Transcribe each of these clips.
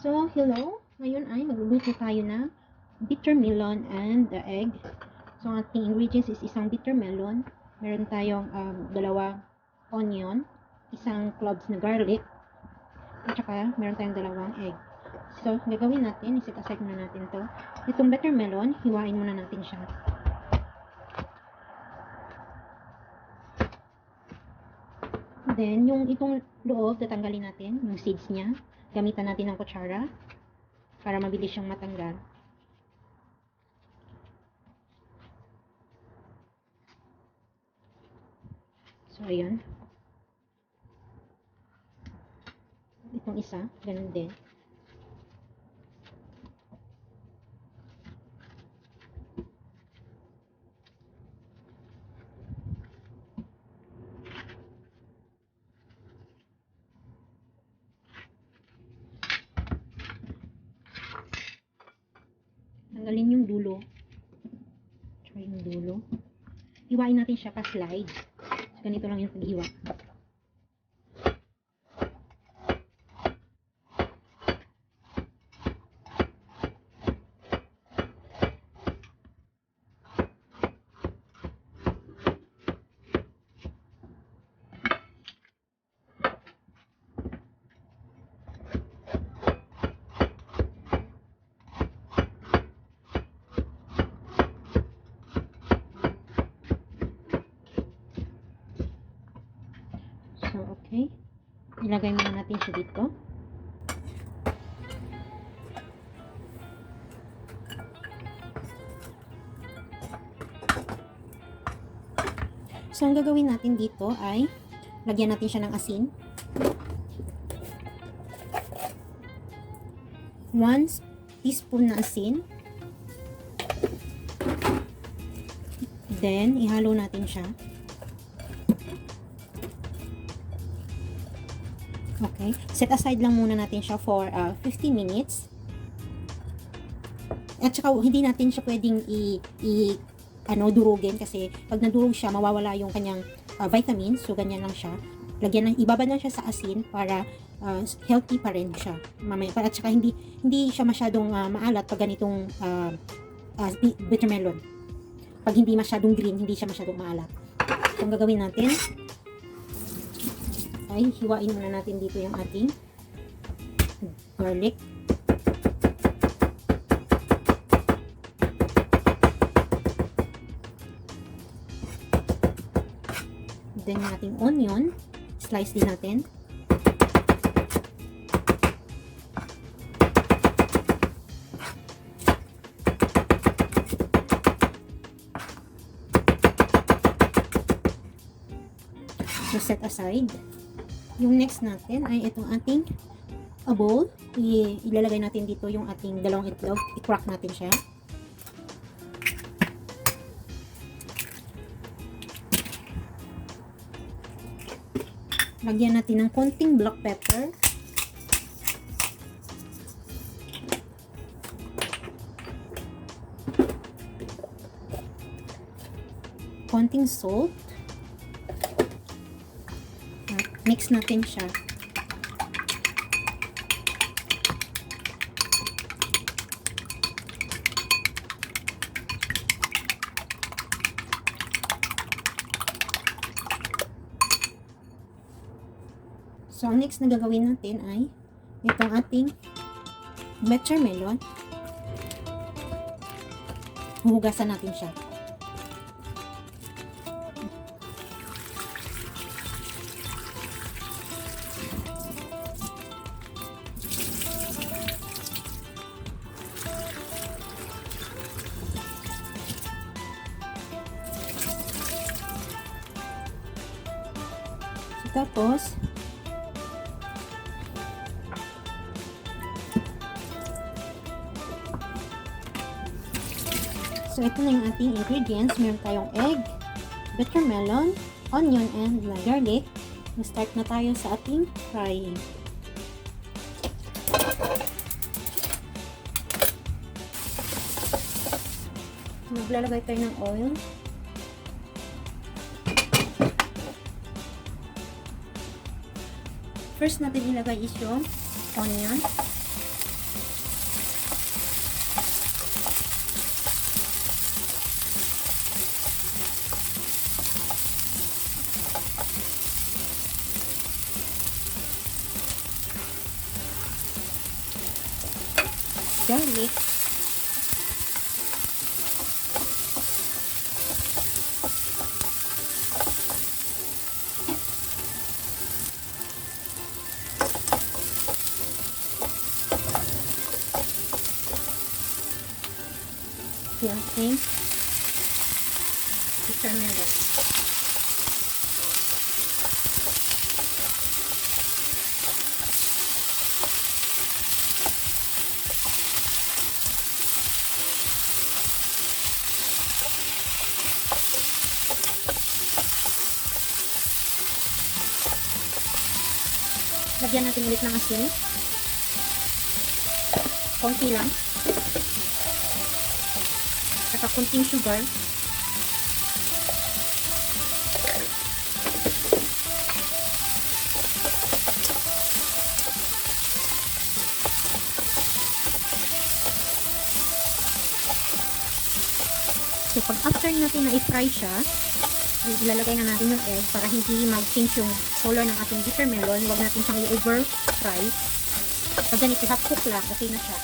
So, hello! Ngayon ay magluluto tayo ng bitter melon and the egg. So, ang ating ingredients is isang bitter melon. Meron tayong dalawang onion, isang cloves na garlic, at saka meron tayong dalawang egg. So, gagawin natin, iset aside muna natin to. Itong bitter melon, hiwain muna natin siya. Then, yung itong loob, tatanggalin natin, yung seeds niya. Gamitan natin ng kutsara para mabilis siyang matanggal. So, ayan. Itong isa, ganun din. Tanggalin yung dulo. Tsaka yung dulo. Hiwain natin siya pa-slide. So, ganito lang yung paghiwa. So, okay. Ilagay muna natin siya dito. So, ang gagawin natin dito ay lagyan natin siya ng asin. 1 teaspoon na asin. Then, ihalo natin siya. Okay. Set aside lang muna natin siya for 15 minutes. At saka hindi natin siya pwedeng durugin kasi pag nadurog siya, mawawala yung kanyang vitamins. So, ganyan lang siya. Ibabad lang siya sa asin para healthy pa rin siya. At saka hindi siya masyadong maalat pag ganitong bitter melon. Pag hindi masyadong green, hindi siya masyadong maalat. So, ang gagawin natin ay hiwain muna natin dito yung ating garlic. Then yung ating onion, slice din natin. So, set aside. Yung next natin ay itong ating bowl. Ilalagay natin dito yung ating dalawang itlog. I-crack natin siya. Lagyan natin ng konting black pepper. Konting salt. Mix natin siya. So, ang next na gagawin natin ay itong ating BITTERMELON. Huhugasan natin siya. Tapos, so ito na yung ating ingredients. Meron tayong egg, bitter melon, onion, and garlic. Start na tayo sa ating frying. Maglalagay tayo ng oil. First natin ilagay is yung onion. garlic, yung ating bittermelon. Lagyan natin ulit ng asin. Konti lang. At kunting sugar. So, pag after natin na i-fry siya, ilalagay na natin yung egg para hindi mag-change yung color ng ating bittermelon. Huwag natin siyang i-over-fry. Pag ganito, half cook lang, okay na siya.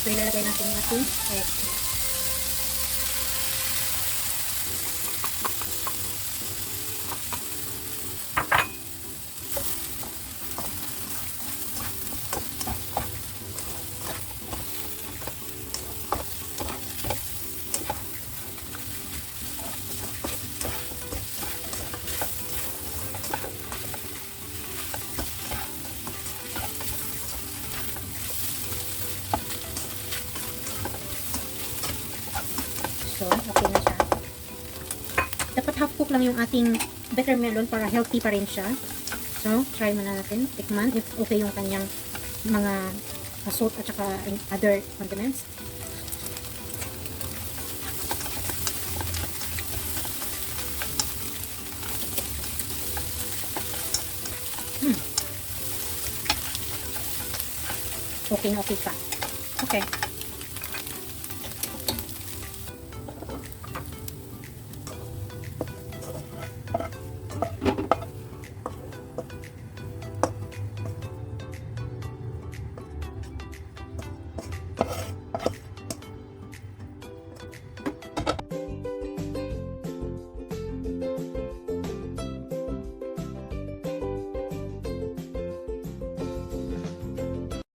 So, ilalagay natin yung ating egg. So, okay na siya. Dapat half cook lang yung ating bittermelon para healthy pa rin siya. So, try muna natin. Tikman if okay yung kanyang mga salt at saka other condiments. Okay na okay pa. Okay.